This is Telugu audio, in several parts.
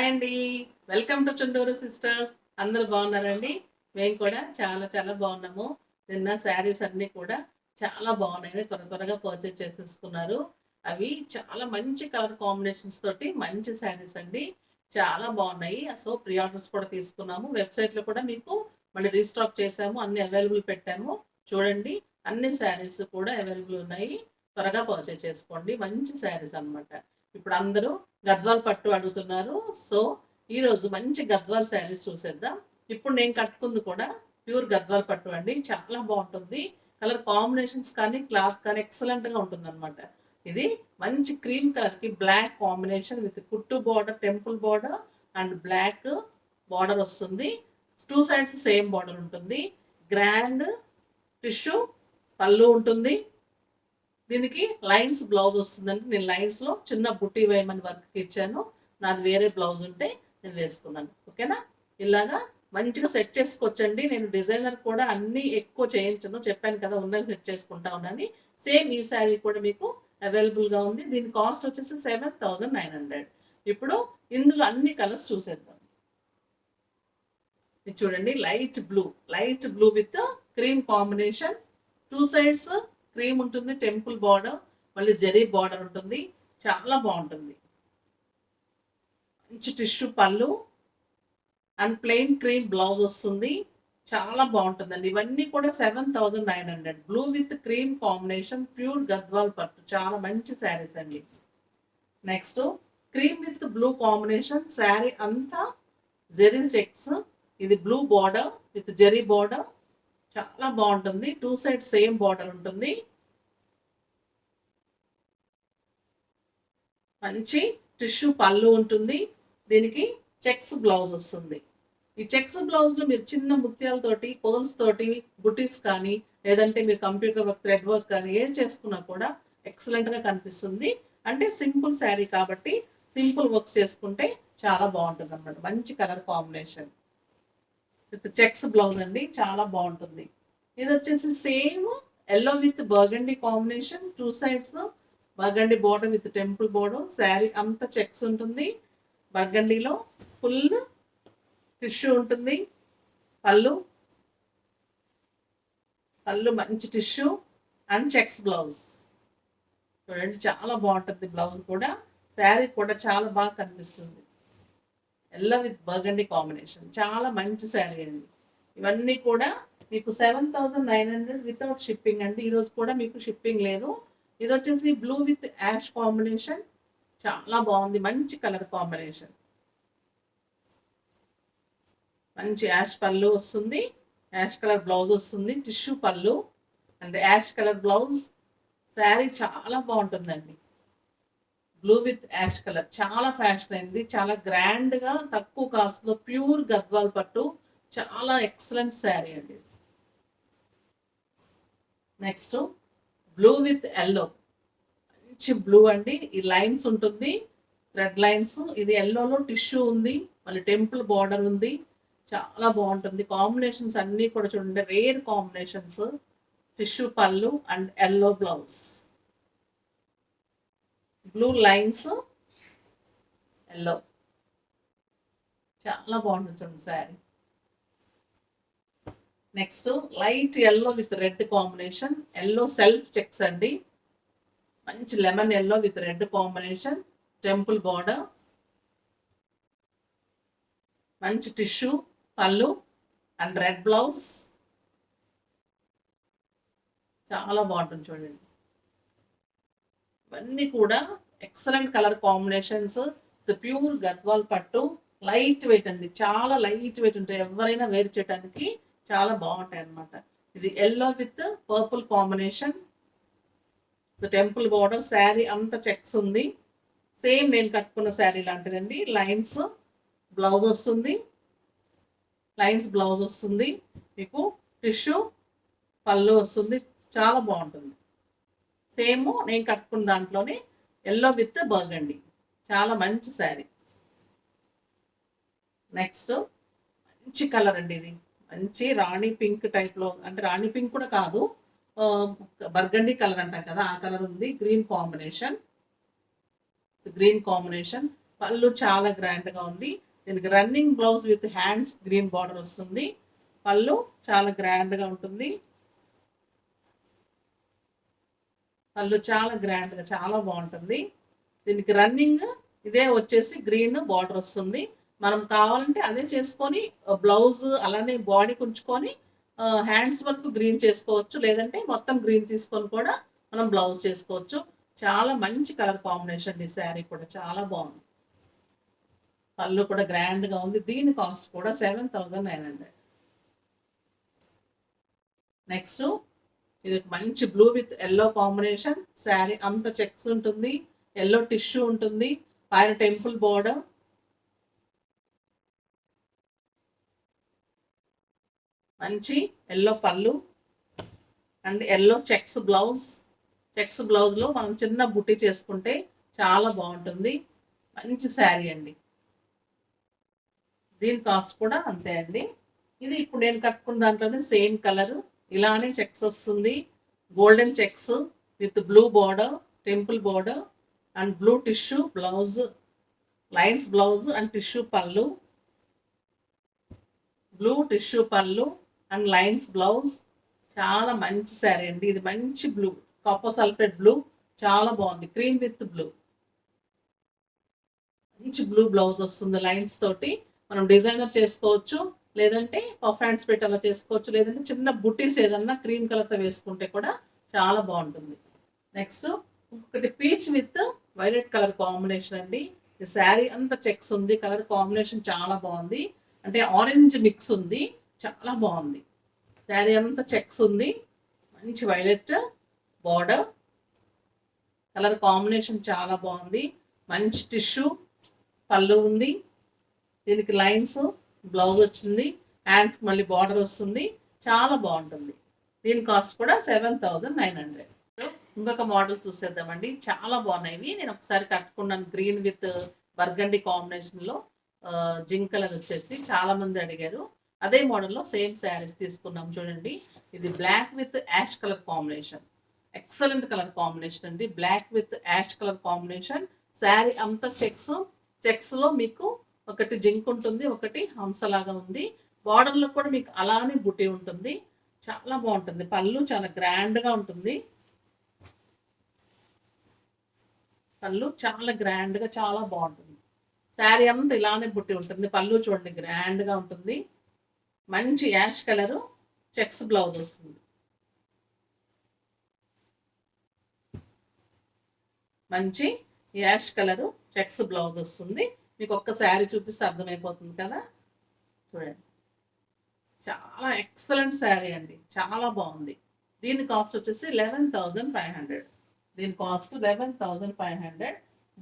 అండి. Welcome to Chunduru sisters. అందరూ బాగున్నారండి? మేము కూడా చాలా చాలా బాగున్నాము. నిన్న శారీస్ అన్నీ కూడా చాలా బాగున్నాయి. త్వరగా పర్చేజ్ చేసేసుకున్నారు. అవి చాలా మంచి కలర్ కాంబినేషన్స్ తోటి మంచి శారీస్ అండి. చాలా బాగున్నాయి. సో, ప్రీ ఆర్డర్స్ కూడా తీసుకున్నాము. వెబ్‌సైట్‌లో కూడా మీకు మళ్ళీ రీస్టాక్ చేసాము. అన్నీ అవైలబుల్ పెట్టాము. చూడండి, అన్ని శారీస్ కూడా అవైలబుల్ ఉన్నాయి. త్వరగా పర్చేజ్ చేసుకోండి. మంచి శారీస్ అన్నమాట. ఇప్పుడు అందరూ గద్వాల్ పట్టు అడుగుతున్నారు. సో, ఈరోజు మంచి గద్వాల్ శారీస్ చూసేద్దాం. ఇప్పుడు నేను కట్టుకుంది కూడా ప్యూర్ గద్వాల్ పట్టు అండి. చాలా బాగుంటుంది. కలర్ కాంబినేషన్స్ కానీ, క్లాత్ కానీ ఎక్సలెంట్‌గా ఉంటుందన్నమాట. ఇది మంచి క్రీమ్ కలర్‌కి బ్లాక్ కాంబినేషన్ విత్ కుట్టు border, temple border and black border వస్తుంది. 2 సైడ్స్ సేమ్ బోర్డర్ ఉంటుంది. గ్రాండ్ టిష్యూ పళ్ళు ఉంటుంది. దీనికి లైన్స్ బ్లౌజ్ వస్తుందండి. నేను లైన్స్‌లో చిన్న బుట్టి వేయమని వర్క్ ఇచ్చాను. నాది వేరే బ్లౌజ్ ఉంటే నేను వేసుకున్నాను. ఓకేనా? ఇలాగా మంచిగా సెట్ చేసుకోవచ్చండి. నేను డిజైనర్ కూడా అన్నీ ఎక్కువ చేయించను. చెప్పాను కదా! ఉన్నవి సెట్ చేసుకుంటా ఉన్నానని. సేమ్ ఈ శారీ కూడా మీకు అవైలబుల్‌గా ఉంది. దీని కాస్ట్ వచ్చేసి 7,900. ఇప్పుడు ఇందులో అన్ని కలర్స్ చూసేద్దాం. ఇది చూడండి, light blue with cream combination. 2 sides cream ఉంటుంది. టెంపుల్ బార్డర్, మళ్ళీ జరీ బార్డర్ ఉంటుంది. చాలా బాగుంటుంది. మంచి టిష్యూ పళ్ళు అండ్ ప్లెయిన్ క్రీమ్ బ్లౌజ్ వస్తుంది. చాలా బాగుంటుందండి. ఇవన్నీ కూడా 7,900. Blue with cream combination, pure Gadwal పట్టు. చాలా మంచి శారీస్ అండి. Next cream with blue combination. Sari అంతా జెరీ చెక్స్. ఇది blue border with zari border. చాలా బాగుంటుంది. 2 సైడ్ సేమ్ బార్డర్ ఉంటుంది. మంచి టిష్యూ పళ్ళు ఉంటుంది. దీనికి చెక్స్ బ్లౌజ్ వస్తుంది. ఈ చెక్స్ బ్లౌజ్లో మీరు చిన్న ముత్యాలతోటి, పోల్స్ తోటి బుటీస్ కానీ, లేదంటే మీరు కంప్యూటర్ వర్క్, థ్రెడ్ వర్క్ కానీ ఏం చేసుకున్నా కూడా ఎక్సలెంట్గా కనిపిస్తుంది. అంటే సింపుల్ శారీ కాబట్టి సింపుల్ వర్క్స్ చేసుకుంటే చాలా బాగుంటుంది అన్నమాట. మంచి colour combination with checks blouse అండి. చాలా బాగుంటుంది. ఇది వచ్చేసి same yellow with burgundy combination. 2 sides burgundy border with temple border. Sari అంతా చెక్స్ ఉంటుంది. బర్గండీలో ఫుల్ టిష్యూ ఉంటుంది. పళ్ళు మంచి టిష్యూ అండ్ చెక్స్ బ్లౌజ్. చూడండి, చాలా బాగుంటుంది. బ్లౌజ్ కూడా, శారీ కూడా చాలా బాగా కనిపిస్తుంది. Yellow with burgundy combination. చాలా మంచి శారీ అండి. ఇవన్నీ కూడా మీకు 7,900 వితౌట్ షిప్పింగ్ అండి. ఈరోజు కూడా మీకు షిప్పింగ్ లేదు. ఇది వచ్చేసి బ్లూ విత్ యాష్ కాంబినేషన్. చాలా బాగుంది. మంచి కలర్ కాంబినేషన్. మంచి యాష్ పళ్ళు వస్తుంది. యాష్ కలర్ బ్లౌజ్ వస్తుంది. టిష్యూ పళ్ళు and ash colour blouse. Sari చాలా బాగుంటుందండి. బ్లూ విత్ యాష్ కలర్ చాలా ఫ్యాషన్ అయింది. చాలా గ్రాండ్గా తక్కువ కాస్ట్లో ప్యూర్ గద్వాల్ పట్టు. చాలా ఎక్సలెంట్ శారీ అండి. Next blue with yellow. మంచి బ్లూ అండి. ఈ లైన్స్ ఉంటుంది, థ్రెడ్ లైన్స్. ఇది ఎల్లోలో టిష్యూ ఉంది, మళ్ళీ టెంపుల్ బార్డర్ ఉంది. చాలా బాగుంటుంది. కాంబినేషన్స్ అన్నీ కూడా చూడండి, రేర్ కాంబినేషన్స్. టిష్యూ పళ్ళు and yellow blouse. Blue lines, yellow. చాలా బాగుంటుంది చూడండి sari. Next light yellow with red combination. Yellow self checks అండి. మంచి lemon yellow with red combination. Temple border, మంచి టిష్యూ పళ్ళు అండ్ రెడ్ బ్లౌజ్. చాలా బాగుంటుంది చూడండి. ఇవన్నీ కూడా excellent colour combinations. Pure Gadwal పట్టు. లైట్ వెయిట్ అండి. చాలా లైట్ వెయిట్ ఉంటాయి. ఎవరైనా వేర్ చేయడానికి చాలా బాగుంటాయి అన్నమాట. ఇది yellow with purple combination. Temple border. Sari అంతా చెక్స్ ఉంది. సేమ్ నేను కట్టుకున్న శారీ లాంటిదండి. లైన్స్ బ్లౌజ్ వస్తుంది. మీకు టిష్యూ పళ్ళు వస్తుంది. చాలా బాగుంటుంది. సేమ్ నేను కట్టుకున్న దాంట్లోనే ఎల్లో విత్ బర్గండి. చాలా మంచి శారీ. నెక్స్ట్ మంచి కలర్ అండి. ఇది మంచి రాణి పింక్ టైప్లో, అంటే రాణి పింక్ కూడా కాదు, బర్గండీ కలర్ అంటాం కదా, ఆ కలర్ ఉంది. Green combination. పళ్ళు చాలా గ్రాండ్గా ఉంది. దీనికి running blouse with hands green border వస్తుంది. పళ్ళు చాలా గ్రాండ్గా ఉంటుంది. పళ్ళు చాలా గ్రాండ్గా చాలా బాగుంటుంది. దీనికి రన్నింగ్ ఇదే వచ్చేసి గ్రీన్ బార్డర్ వస్తుంది. మనం కావాలంటే అదే చేసుకొని బ్లౌజ్ అలానే బాడీ ఉంచుకొని హ్యాండ్స్ వరకు గ్రీన్ చేసుకోవచ్చు. లేదంటే మొత్తం గ్రీన్ తీసుకొని కూడా మనం బ్లౌజ్ చేసుకోవచ్చు. చాలా మంచి కలర్ కాంబినేషన్. ఈ శారీ కూడా చాలా బాగుంది. పళ్ళు కూడా గ్రాండ్గా ఉంది. దీని కాస్ట్ కూడా 7,900. నెక్స్ట్ ఇది మంచి blue with yellow combination. Sari అంత చెక్స్ ఉంటుంది. ఎల్లో టిష్యూ ఉంటుంది. పైన టెంపుల్ బోర్డర్. మంచి ఎల్లో పళ్ళు and yellow checks blouse. Checks బ్లౌజ్లో మనం చిన్న బుట్టి చేసుకుంటే చాలా బాగుంటుంది. మంచి శారీ అండి. దీని కాస్ట్ కూడా అంతే అండి. ఇది ఇప్పుడు నేను కట్టుకున్న దాంట్లోనే సేమ్ కలరు ఇలానే చెక్స్ వస్తుంది. Golden checks with blue border, temple border and blue tissue blouse, lines blouse and tissue పళ్ళు, బ్లూ టిష్యూ పళ్ళు అండ్ లైన్స్ బ్లౌజ్. చాలా మంచి శారీ అండి. ఇది మంచి బ్లూ, కాపర్ సల్ఫేట్ బ్లూ, చాలా బాగుంది. క్రీమ్ విత్ బ్లూ, మంచి బ్లూ బ్లౌజ్ వస్తుంది. లైన్స్ తోటి మనం డిజైనర్ చేసుకోవచ్చు, లేదంటే పఫ్ హ్యాండ్స్ పెట్టి అలా చేసుకోవచ్చు, లేదంటే చిన్న బుటీస్ ఏదన్నా క్రీమ్ కలర్తో వేసుకుంటే కూడా చాలా బాగుంటుంది. నెక్స్ట్ ఇంకొకటి peach with violet colour combination అండి. ఈ శారీ అంతా చెక్స్ ఉంది. కలర్ కాంబినేషన్ చాలా బాగుంది. అంటే ఆరెంజ్ మిక్స్ ఉంది. చాలా బాగుంది. శారీ అంతా చెక్స్ ఉంది. మంచి వైలెట్ బార్డర్. కలర్ కాంబినేషన్ చాలా బాగుంది. మంచి టిష్యూ పళ్ళు ఉంది. దీనికి లైన్స్ బ్లౌజ్ వచ్చింది. హ్యాండ్స్కి మళ్ళీ బార్డర్ వస్తుంది. చాలా బాగుంటుంది. దీని కాస్ట్ కూడా 7,900. ఇంకొక మోడల్ చూసేద్దామండి. చాలా బాగున్నాయి. నేను ఒకసారి కట్టుకున్నాను గ్రీన్ విత్ బర్గండి కాంబినేషన్లో. జింక్ కలర్ వచ్చేసి చాలా మంది అడిగారు. అదే మోడల్లో సేమ్ శారీస్ తీసుకున్నాం చూడండి. ఇది black with ash colour combination. Excellent colour combination అండి. Black with ash colour combination. Sari అంతా చెక్స్. చెక్స్లో మీకు ఒకటి జింక్ ఉంటుంది, ఒకటి హంసలాగా ఉంది. బార్డర్లో కూడా మీకు అలానే బుటీ ఉంటుంది. చాలా బాగుంటుంది. పళ్ళు చాలా గ్రాండ్గా ఉంటుంది. పళ్ళు చాలా గ్రాండ్గా చాలా బాగుంటుంది. శారీ అంతా ఇలానే బుట్టి ఉంటుంది. పళ్ళు చూడండి గ్రాండ్గా ఉంటుంది. మంచి యాష్ కలరు చెక్స్ బ్లౌజ్ వస్తుంది. మంచి యాష్ కలరు చెక్స్ బ్లౌజ్ వస్తుంది. మీకు ఒక్క శారీ చూపిస్తే అర్థమైపోతుంది కదా. చూడండి, చాలా ఎక్సలెంట్ శారీ అండి. చాలా బాగుంది. దీని కాస్ట్ వచ్చేసి 11,500. దీని కాస్ట్ 11,500.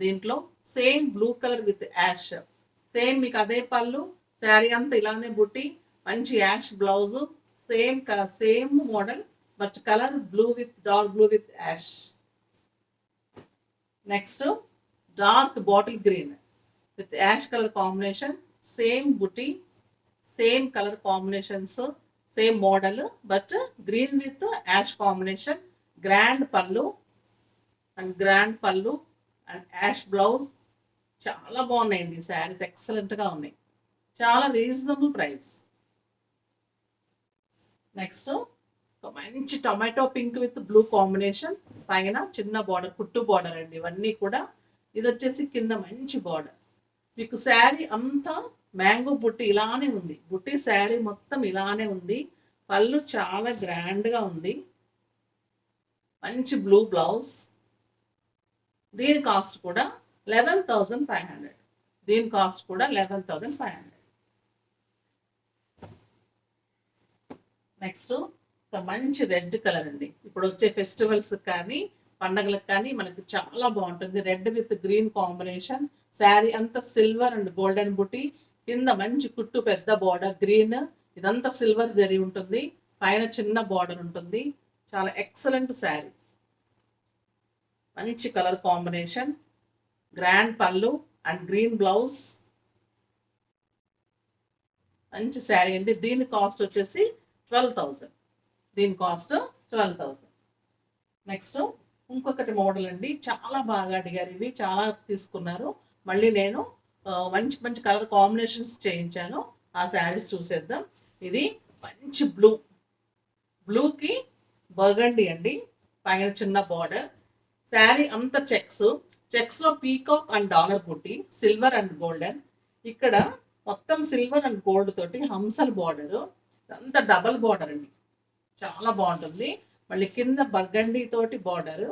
దీంట్లో same blue colour with ash. Same మీకు అదే పళ్ళు. శారీ అంతా ఇలానే బుట్టి. మంచి ash blouse. Same model but colour blue with dark blue with ash. Next dark bottle green with ash colour combination. Same బుట్టి, same colour combinations, same model but green with ash combination. Grand pallu and ash blouse. చాలా బాగున్నాయండి శారీస్. ఎక్సలెంట్గా ఉన్నాయి. చాలా రీజనబుల్ ప్రైస్. నెక్స్ట్ మంచి tomato pink with blue combination. పైన చిన్న బార్డర్, కుట్టు బార్డర్ అండి ఇవన్నీ కూడా. ఇది వచ్చేసి కింద మంచి బార్డర్. మీకు శారీ అంతా మ్యాంగో బుట్టి ఇలానే ఉంది. బుట్టి శారీ మొత్తం ఇలానే ఉంది. పళ్ళు చాలా గ్రాండ్గా ఉంది. మంచి బ్లూ బ్లౌజ్. దీని కాస్ట్ కూడా 11,500. దీని కాస్ట్ కూడా 11,500. నెక్స్ట్ ఒక మంచి రెడ్ కలర్ అండి. ఇప్పుడు వచ్చే ఫెస్టివల్స్ కానీ పండగలకు కానీ మనకి చాలా బాగుంటుంది. Red with green combination. Sari అంతా సిల్వర్ అండ్ గోల్డెన్ బుటీ. కింద మంచి కుట్టు పెద్ద బార్డర్ గ్రీన్. ఇదంతా సిల్వర్ జరీ ఉంటుంది. పైన చిన్న బార్డర్ ఉంటుంది. చాలా ఎక్సలెంట్ శారీ. మంచి colour combination. Grand pallu and green blouse. మంచి శారీ అండి. దీని కాస్ట్ వచ్చేసి 12,000. దీని కాస్ట్ 12,000. నెక్స్ట్ ఇంకొకటి మోడల్ అండి. చాలా బాగా అడిగారు. ఇవి చాలా తీసుకున్నారు. మళ్ళీ నేను మంచి మంచి కలర్ కాంబినేషన్స్ చేయించాను. ఆ శారీస్ చూసేద్దాం. ఇది మంచి బ్లూకి బర్గండి అండి, పైన చిన్న బార్డర్. శారీ అంతా చెక్స్లో పీకాక్ అండ్ డాలర్ బుట్టి, సిల్వర్ అండ్ గోల్డెన్. ఇక్కడ మొత్తం సిల్వర్ అండ్ గోల్డ్ తోటి హంసల్ బార్డరు, అంతా డబల్ బార్డర్ అండి, చాలా బాగుంటుంది. మళ్ళీ కింద బర్గండి తోటి బార్డర్,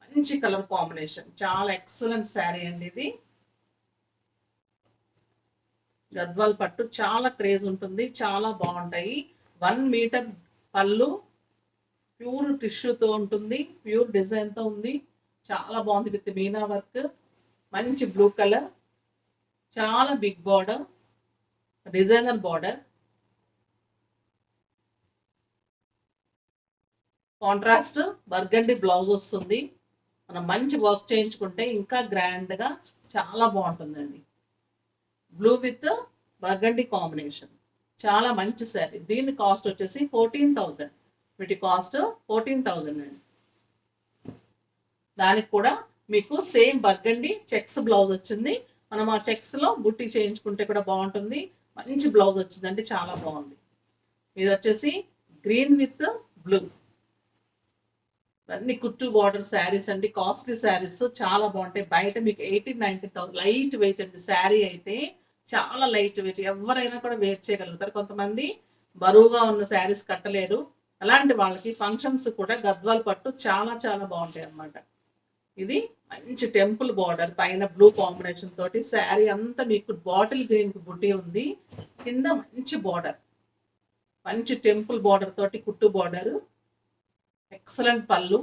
మంచి కలర్ కాంబినేషన్, చాలా ఎక్సలెంట్ శారీ అండి ఇది. గద్వాల్ పట్టు చాలా క్రేజ్ ఉంటుంది, చాలా బాగుంటాయి. 1 మీటర్ పళ్ళు, ప్యూర్ టిష్యూతో ఉంటుంది, ప్యూర్ డిజైన్తో ఉంది, చాలా బాగుంది. విత్ మీనా వర్క్, మంచి బ్లూ కలర్, చాలా big border, designer border. Contrast burgundy blouse వస్తుంది. మనం మంచి వర్క్ చేయించుకుంటే ఇంకా గ్రాండ్గా చాలా బాగుంటుందండి. బ్లూ విత్ బర్గండి కాంబినేషన్, చాలా మంచి శారీ. దీని కాస్ట్ వచ్చేసి 14,000. వీటి కాస్ట్ 14,000 అండి. దానికి కూడా మీకు సేమ్ బర్గండి చెక్స్ బ్లౌజ్ వచ్చింది. మనం ఆ చెక్స్లో బుట్టి చేయించుకుంటే కూడా బాగుంటుంది. మంచి బ్లౌజ్ వచ్చిందండి, చాలా బాగుంది. ఇది వచ్చేసి గ్రీన్ విత్ బ్లూ, అన్ని కుట్టు బార్డర్ శారీస్ అండి, కాస్ట్లీ శారీస్, చాలా బాగుంటాయి. బయట మీకు 18,000-19,000. లైట్ వెయిట్ అండి, శారీ అయితే చాలా లైట్ వెయిట్, ఎవరైనా కూడా వేర్ చేయగలుగుతారు. కొంతమంది బరువుగా ఉన్న శారీస్ కట్టలేరు, అలాంటి వాళ్ళకి ఫంక్షన్స్ కూడా గద్వాల్ పట్టు చాలా చాలా బాగుంటాయి అన్నమాట. ఇది మంచి టెంపుల్ బార్డర్, పైన బ్లూ కాంబినేషన్ తోటి శారీ అంతా మీకు బాటిల్ గ్రీన్ బుట్టి ఉంది. కింద మంచి బార్డర్, మంచి టెంపుల్ బార్డర్ తోటి కుట్టు బార్డర్, ఎక్సలెంట్ పళ్ళు,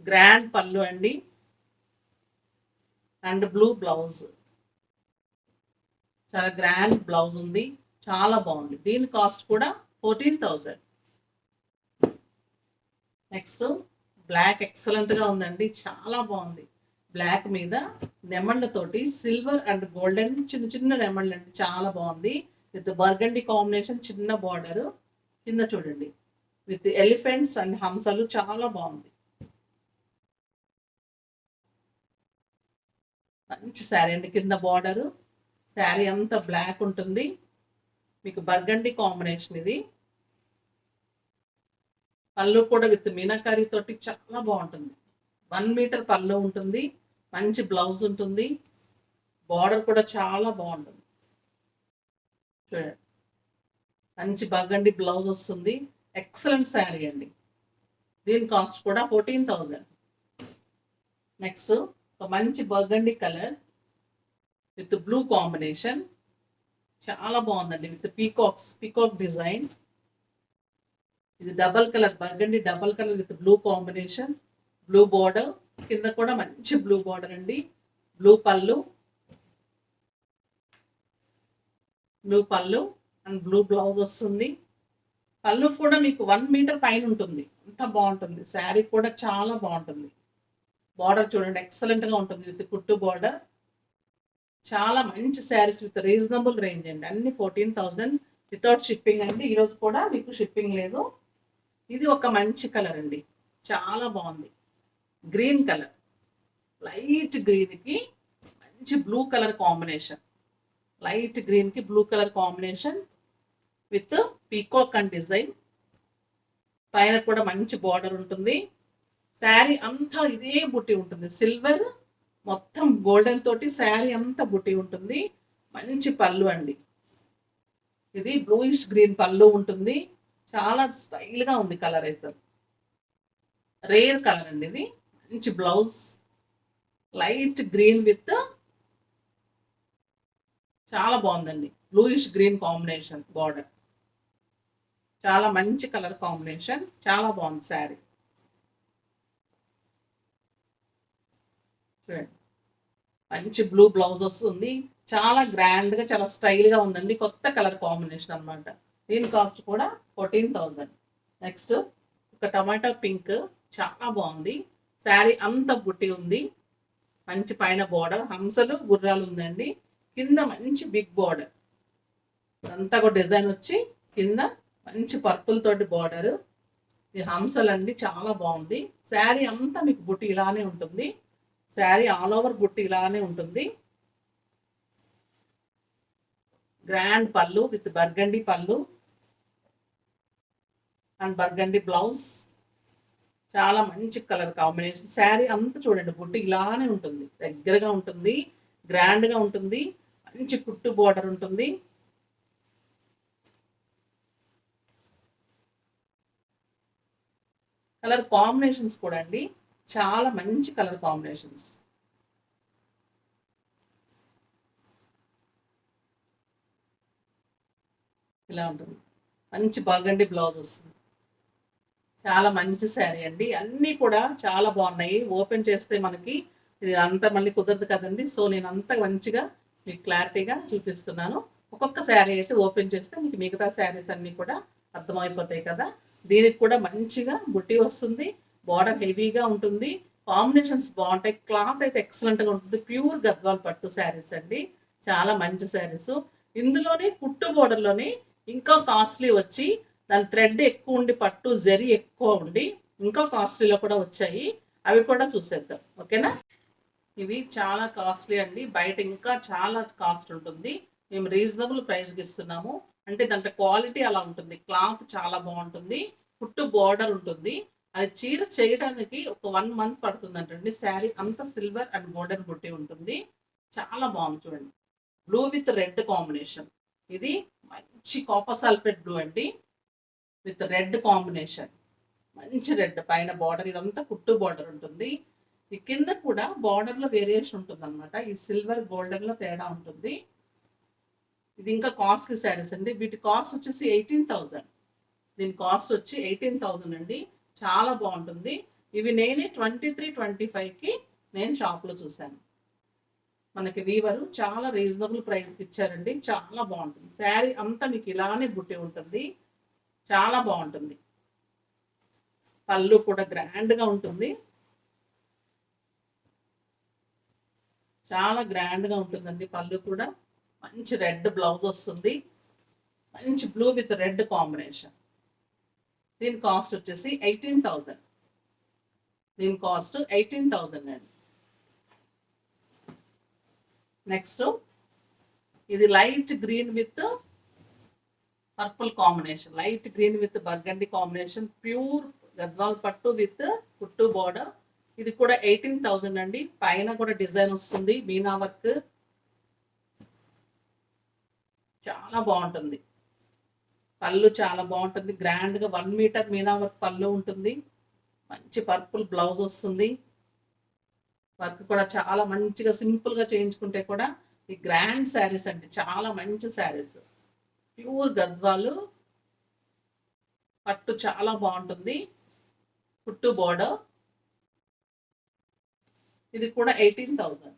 గ్రాండ్ పళ్ళు అండి, అండ్ బ్లూ బ్లౌజ్, చాలా గ్రాండ్ బ్లౌజ్ ఉంది, చాలా బాగుంది. దీని కాస్ట్ కూడా 14,000. నెక్స్ట్ బ్లాక్ ఎక్సలెంట్గా ఉందండి, చాలా బాగుంది. బ్లాక్ మీద నెమళ్ళతోటి సిల్వర్ అండ్ గోల్డెన్ చిన్న చిన్న నెమళ్ళు అండి, చాలా బాగుంది. విత్ బర్గండి కాంబినేషన్, చిన్న బార్డర్, కింద చూడండి విత్ ఎలిఫెంట్స్ అండ్ హంసలు, చాలా బాగుంది. మంచి శారీ అండి. కింద బార్డరు, శారీ అంతా బ్లాక్ ఉంటుంది, మీకు బర్గండి కాంబినేషన్. ఇది పళ్ళు కూడా విత్ మీనాకారీ తోటి చాలా బాగుంటుంది. 1 మీటర్ పళ్ళు ఉంటుంది, మంచి బ్లౌజ్ ఉంటుంది, బార్డర్ కూడా చాలా బాగుంటుంది. చూడండి, మంచి బర్గండి బ్లౌజ్ వస్తుంది, ఎక్సలెంట్ శారీ అండి. దీని కాస్ట్ కూడా 14,000. నెక్స్ట్ ఒక మంచి burgundy colour with blue combination, చాలా బాగుందండి. With peacock design. ఇది double colour, burgundy double colour with blue combination, blue border, కింద కూడా మంచి బ్లూ బార్డర్ అండి, blue pallu and blue blouse వస్తుంది. పళ్ళు కూడా మీకు 1 మీటర్ పైన ఉంటుంది, అంత బాగుంటుంది. శారీ కూడా చాలా బాగుంటుంది. బార్డర్ చూడండి, ఎక్సలెంట్గా ఉంటుంది విత్ కుట్టు బార్డర్. చాలా మంచి శారీస్ విత్ రీజనబుల్ రేంజ్ అండి, అన్ని 14,000 వితౌట్ షిప్పింగ్ అండి. ఈరోజు కూడా మీకు షిప్పింగ్ లేదు. ఇది ఒక మంచి కలర్ అండి, చాలా బాగుంది. గ్రీన్ కలర్, లైట్ గ్రీన్కి మంచి బ్లూ కలర్ కాంబినేషన్, లైట్ గ్రీన్కి blue colour combination with peacock and design. పైన కూడా మంచి బార్డర్ ఉంటుంది. శారీ అంతా ఇదే బుట్టి ఉంటుంది, సిల్వర్ మొత్తం గోల్డెన్ తోటి శారీ అంతా బుట్టి ఉంటుంది. మంచి పళ్ళు అండి, ఇది బ్లూయిష్ గ్రీన్ పళ్ళు ఉంటుంది, చాలా స్టైల్గా ఉంది. కలర్ అయితే రేర్ కలర్ అండి ఇది. మంచి బ్లౌజ్, లైట్ గ్రీన్ విత్ చాలా బాగుందండి, బ్లూయిష్ గ్రీన్ కాంబినేషన్ బార్డర్, చాలా మంచి కలర్ కాంబినేషన్, చాలా బాగుంది శారీ. చూడండి, మంచి బ్లూ బ్లౌజ్ వస్తుంది, చాలా గ్రాండ్గా, చాలా స్టైల్గా ఉందండి. కొత్త కలర్ కాంబినేషన్ అనమాట. దీని కాస్ట్ కూడా 14,000. నెక్స్ట్ ఒక టమాటా పింక్, చాలా బాగుంది. శారీ అంత బుట్టి ఉంది, మంచి పైన బార్డర్, హంసలు గుర్రాలు ఉందండి. కింద మంచి బిగ్ బార్డర్, అంతా కూడా డిజైన్ వచ్చి కింద మంచి పర్పుల్ తోటి బార్డర్. ఇది హంసలు అండి, చాలా బాగుంది. శారీ అంతా మీకు బుట్టి ఇలానే ఉంటుంది. శారీ ఆల్ ఓవర్ బుట్టి ఇలానే ఉంటుంది. గ్రాండ్ పళ్ళు విత్ బర్గండి పళ్ళు అండ్ బర్గండి బ్లౌజ్. చాలా మంచి కలర్ కాంబినేషన్. శారీ అంతా చూడండి బుట్టి ఇలానే ఉంటుంది, దగ్గరగా ఉంటుంది, గ్రాండ్గా ఉంటుంది, మంచి కుట్టు బోర్డర్ ఉంటుంది. కలర్ కాంబినేషన్స్ కూడా అండి చాలా మంచి కలర్ కాంబినేషన్స్. ఇలా ఉంటుంది, మంచి బర్గండి బ్లౌజ్ వస్తుంది. చాలా మంచి శారీ అండి. అన్నీ కూడా చాలా బాగున్నాయి. ఓపెన్ చేస్తే మనకి ఇది అంతా మళ్ళీ కుదరదు కదండి. సో నేను అంత మంచిగా మీకు క్లారిటీగా చూపిస్తున్నాను. ఒక్కొక్క శారీ అయితే ఓపెన్ చేస్తే మీకు మిగతా శారీస్ అన్నీ కూడా అర్థమైపోతాయి కదా. దీనికి కూడా మంచిగా బుట్టి వస్తుంది, బార్డర్ హెవీగా ఉంటుంది, కాంబినేషన్స్ బాగుంటాయి, క్లాత్ అయితే ఎక్సలెంట్గా ఉంటుంది. ప్యూర్ గద్వాల్ పట్టు శారీస్ అండి, చాలా మంచి శారీస్. ఇందులోనే కుట్టు బోర్డర్లోనే ఇంకా కాస్ట్లీ వచ్చి దాని థ్రెడ్ ఎక్కువ ఉండి పట్టు జరీ ఎక్కువ ఉండి ఇంకా కాస్ట్లీలో కూడా వచ్చాయి. అవి కూడా చూసేద్దాం, ఓకేనా. ఇవి చాలా కాస్ట్లీ అండి, బయట ఇంకా చాలా కాస్ట్ ఉంటుంది. మేము రీజనబుల్ ప్రైస్కి ఇస్తున్నాము. అంటే దాంట్లో క్వాలిటీ అలా ఉంటుంది, క్లాత్ చాలా బాగుంటుంది, కుట్టు బార్డర్ ఉంటుంది. అది చీర చేయడానికి ఒక 1 మంత్ పడుతుందంటండి. శారీ అంతా సిల్వర్ అండ్ గోల్డెన్ బుట్టి ఉంటుంది. చాలా బాగుంది చూడండి. Blue with red combination. ఇది మంచి కాపర్ సల్ఫేట్ బ్లూ అండి విత్ రెడ్ కాంబినేషన్. మంచి రెడ్ పైన బార్డర్, ఇదంతా కుట్టు బార్డర్ ఉంటుంది. ఈ కింద కూడా బార్డర్లో వేరియేషన్ ఉంటుంది అనమాట. ఈ సిల్వర్ గోల్డెన్లో తేడా ఉంటుంది. ఇది ఇంకా కాస్ట్లీ శారీస్ అండి. వీటి కాస్ట్ వచ్చేసి 18,000. దీని కాస్ట్ వచ్చి 18,000 అండి. చాలా బాగుంటుంది. ఇవి నేనే 23-25కి నేను షాప్లో చూశాను. మనకి వీవరు చాలా రీజనబుల్ ప్రైస్కి ఇచ్చారండి. చాలా బాగుంటుంది. శారీ అంతా మీకు ఇలానే బుట్టి ఉంటుంది, చాలా బాగుంటుంది. పళ్ళు కూడా గ్రాండ్గా ఉంటుంది, చాలా గ్రాండ్గా ఉంటుందండి. పళ్ళు కూడా మంచి రెడ్ బ్లౌజ్ వస్తుంది, మంచి బ్లూ విత్ రెడ్ కాంబినేషన్. దీని కాస్ట్ వచ్చేసి 18,000. దీని కాస్ట్ 18,000 అండి. నెక్స్ట్ ఇది light green with purple combination, light green with burgundy combination, pure Gadwal పట్టు విత్ కుట్టు బోర్డర్. ఇది కూడా 18,000 అండి. పైన కూడా డిజైన్ వస్తుంది, మీనా వర్క్, చాలా బాగుంటుంది. పళ్ళు చాలా బాగుంటుంది, గ్రాండ్గా 1 మీటర్ మీనా వర్క్ పళ్ళు ఉంటుంది. మంచి పర్పుల్ బ్లౌజ్ వస్తుంది. వర్క్ కూడా చాలా మంచిగా సింపుల్గా చేయించుకుంటే కూడా ఈ గ్రాండ్ శారీస్ అండి, చాలా మంచి శారీస్. ప్యూర్ గద్వాలు పట్టు చాలా బాగుంటుంది, కుట్టు బోర్డర్. ఇది కూడా 18,000.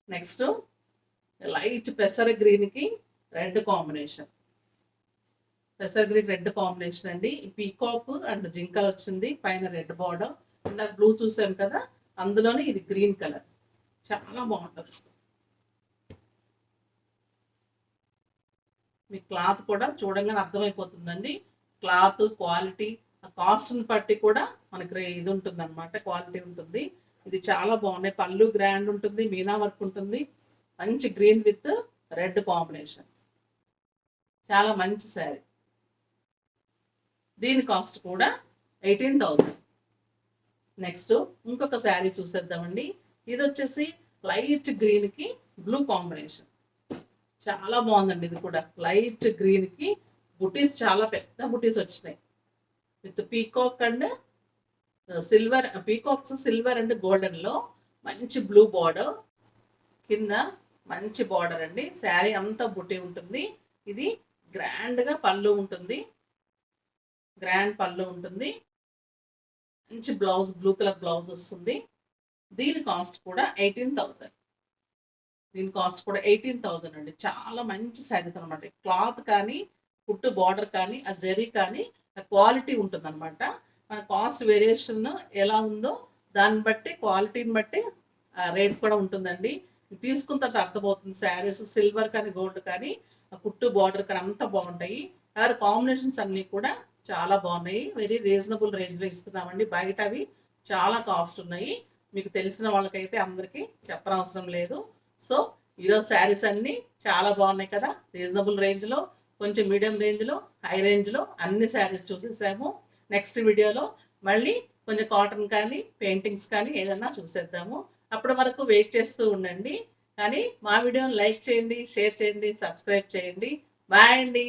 నెక్స్ట్ లైట్ పెసర గ్రీన్కి రెడ్ కాంబినేషన్. పెసర గ్రీన్ రెడ్ కాంబినేషన్ అండి. పీకాక్ అండ్ జింకల్ వచ్చింది, పైన రెడ్ బార్డర్. ఇందాక బ్లూ చూసాం కదా, అందులోనే ఇది గ్రీన్ కలర్, చాలా బాగుంటుంది. మీ క్లాత్ కూడా చూడంగానే అర్థమైపోతుందండి. క్లాత్ క్వాలిటీ, కాస్ట్ని బట్టి కూడా మనకి ఇది ఉంటుంది అనమాట, క్వాలిటీ ఉంటుంది. ఇది చాలా బాగున్నాయి. పళ్ళు గ్రాండ్ ఉంటుంది, మీనా వర్క్ ఉంటుంది, మంచి గ్రీన్ విత్ రెడ్ కాంబినేషన్, చాలా మంచి శారీ. దీని కాస్ట్ కూడా 18,000. నెక్స్ట్ ఇంకొక శారీ చూసేద్దామండి. ఇది వచ్చేసి లైట్ గ్రీన్కి బ్లూ కాంబినేషన్, చాలా బాగుందండి. ఇది కూడా లైట్ గ్రీన్కి బుటీస్, చాలా పెద్ద బుటీస్ వచ్చినాయి with peacock and silver, peacocks silver and గోల్డెన్లో మంచి బ్లూ బార్డర్, కింద మంచి బార్డర్ అండి. శారీ అంతా బుటీ ఉంటుంది. ఇది గ్రాండ్గా పళ్ళు ఉంటుంది, గ్రాండ్ పళ్ళు ఉంటుంది, మంచి బ్లౌజ్, బ్లూ కలర్ బ్లౌజ్ వస్తుంది. దీని కాస్ట్ కూడా 18,000. దీని కాస్ట్ కూడా 18,000 అండి. చాలా మంచి శారీస్ అనమాట. క్లాత్ కానీ, కుట్టు బార్డర్ కానీ, ఆ జరీ కానీ క్వాలిటీ ఉంటుంది అనమాట. మన కాస్ట్ వేరియేషన్ ఎలా ఉందో దాన్ని బట్టి, క్వాలిటీని బట్టి రేట్ కూడా ఉంటుందండి. తీసుకున్న తర్వాత అర్థమవుతుంది. శారీస్ సిల్వర్ కానీ గోల్డ్ కానీ కుట్టు బార్డర్ కానీ అంతా బాగుంటాయి. కలర్ కాంబినేషన్స్ అన్నీ కూడా చాలా బాగున్నాయి. వెరీ రీజనబుల్ రేంజ్లో ఇస్తున్నామండి. బయట అవి చాలా కాస్ట్ ఉన్నాయి, మీకు తెలిసిన వాళ్ళకైతే అందరికీ చెప్పనవసరం లేదు. సో ఈరోజు శారీస్ అన్నీ చాలా బాగున్నాయి కదా, రీజనబుల్ రేంజ్లో, కొంచెం మీడియం రేంజ్లో, హై రేంజ్లో అన్ని శారీస్ చూసేసాము. నెక్స్ట్ వీడియోలో మళ్ళీ కొంచెం కాటన్ కానీ పెయింటింగ్స్ కానీ ఏదన్నా చూసేద్దాము. అప్పటి వరకు వెయిట్ చేస్తూ ఉండండి. కానీ మా వీడియోని లైక్ చేయండి, షేర్ చేయండి, సబ్స్క్రైబ్ చేయండి. బాయ్ అండి.